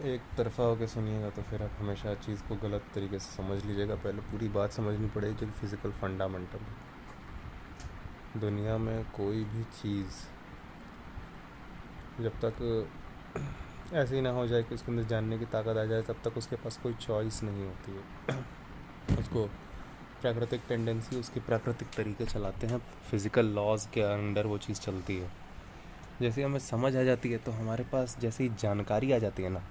एक तरफ़ा होकर सुनिएगा तो फिर आप हमेशा चीज़ को गलत तरीके से समझ लीजिएगा। पहले पूरी बात समझनी पड़ेगी जो फिज़िकल फंडामेंटल दुनिया में कोई भी चीज़ जब तक ऐसे ही ना हो जाए कि उसके अंदर जानने की ताकत आ जाए, तब तक उसके पास कोई चॉइस नहीं होती है। उसको प्राकृतिक टेंडेंसी, उसके प्राकृतिक तरीके चलाते हैं, फिज़िकल लॉज के अंडर वो चीज़ चलती है। जैसे हमें समझ आ जाती है तो हमारे पास जैसे ही जानकारी आ जाती है ना,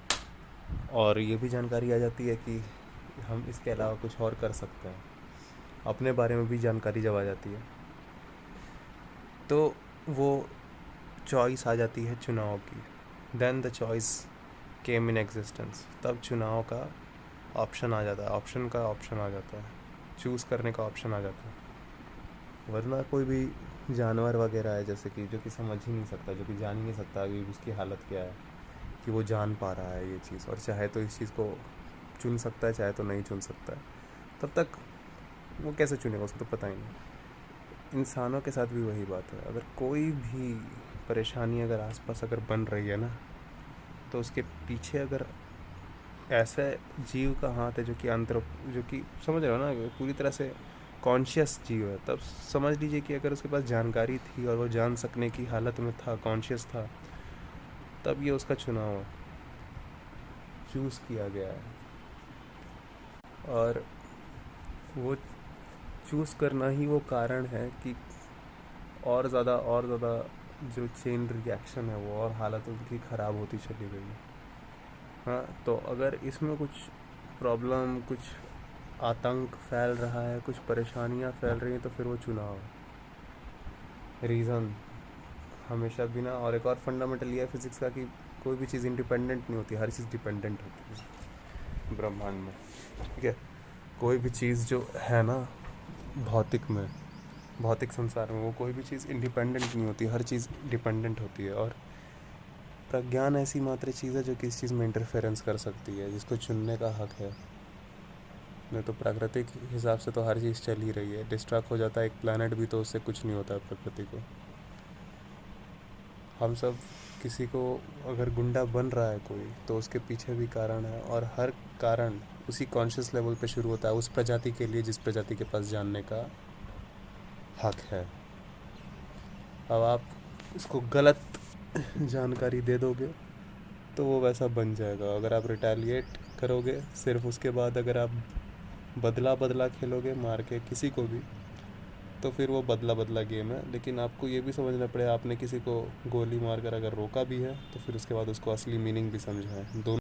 और ये भी जानकारी आ जाती है कि हम इसके अलावा कुछ और कर सकते हैं, अपने बारे में भी जानकारी जब आ जाती है, तो वो चॉइस आ जाती है चुनाव की। Then the choice came in existence. तब चुनाव का ऑप्शन आ जाता है, ऑप्शन का ऑप्शन आ जाता है, चूज़ करने का ऑप्शन आ जाता है। वरना कोई भी जानवर वगैरह है जैसे कि जो कि समझ ही नहीं सकता, जो कि जान ही नहीं सकता अभी उसकी हालत क्या है, कि वो जान पा रहा है ये चीज़, और चाहे तो इस चीज़ को चुन सकता है, चाहे तो नहीं चुन सकता है। तब तक वो कैसे चुनेगा, उसको तो पता ही नहीं। इंसानों के साथ भी वही बात है। अगर कोई भी परेशानी अगर आसपास अगर बन रही है ना, तो उसके पीछे अगर ऐसा जीव का हाथ है जो कि जो कि समझ रहे हो ना, पूरी तरह से कॉन्शियस जीव है, तब समझ लीजिए कि अगर उसके पास जानकारी थी और वो जान सकने की हालत में था, कॉन्शियस था, तब ये उसका चुनाव है, चूज़ किया गया है। और वो चूज़ करना ही वो कारण है कि और ज़्यादा जो चेन रिएक्शन है वो और हालत उनकी ख़राब होती चली गई। हाँ, तो अगर इसमें कुछ प्रॉब्लम, कुछ आतंक फैल रहा है, कुछ परेशानियाँ फैल रही हैं, तो फिर वो चुनाव है, रीज़न हमेशा बिना। और एक और फंडामेंटल ये है फिज़िक्स का कि कोई भी चीज़ इंडिपेंडेंट नहीं होती, हर चीज़ डिपेंडेंट होती है ब्रह्मांड में। ठीक है, कोई भी चीज़ जो है ना भौतिक संसार में, वो कोई भी चीज़ इंडिपेंडेंट नहीं होती, हर चीज़ डिपेंडेंट होती है। और प्रज्ञान ऐसी मात्र चीज़ है जो कि इस चीज़ में इंटरफेरेंस कर सकती है, जिसको चुनने का हक है। नहीं तो प्राकृतिक हिसाब से तो हर चीज़ चल ही रही है। डिस्ट्रैक्ट हो जाता है एक प्लानट भी तो उससे कुछ नहीं होता है प्रकृति को। हम सब किसी को अगर गुंडा बन रहा है कोई, तो उसके पीछे भी कारण है, और हर कारण उसी कॉन्शियस लेवल पे शुरू होता है उस प्रजाति के लिए जिस प्रजाति के पास जानने का हक है। अब आप उसको गलत जानकारी दे दोगे तो वो वैसा बन जाएगा। अगर आप रिटेलिएट करोगे सिर्फ उसके बाद, अगर आप बदला खेलोगे मार के किसी को भी, तो फिर वो बदला गेम है। लेकिन आपको ये भी समझना पड़ेगा, आपने किसी को गोली मार कर अगर रोका भी है तो फिर उसके बाद उसको असली मीनिंग भी समझा है। दोनों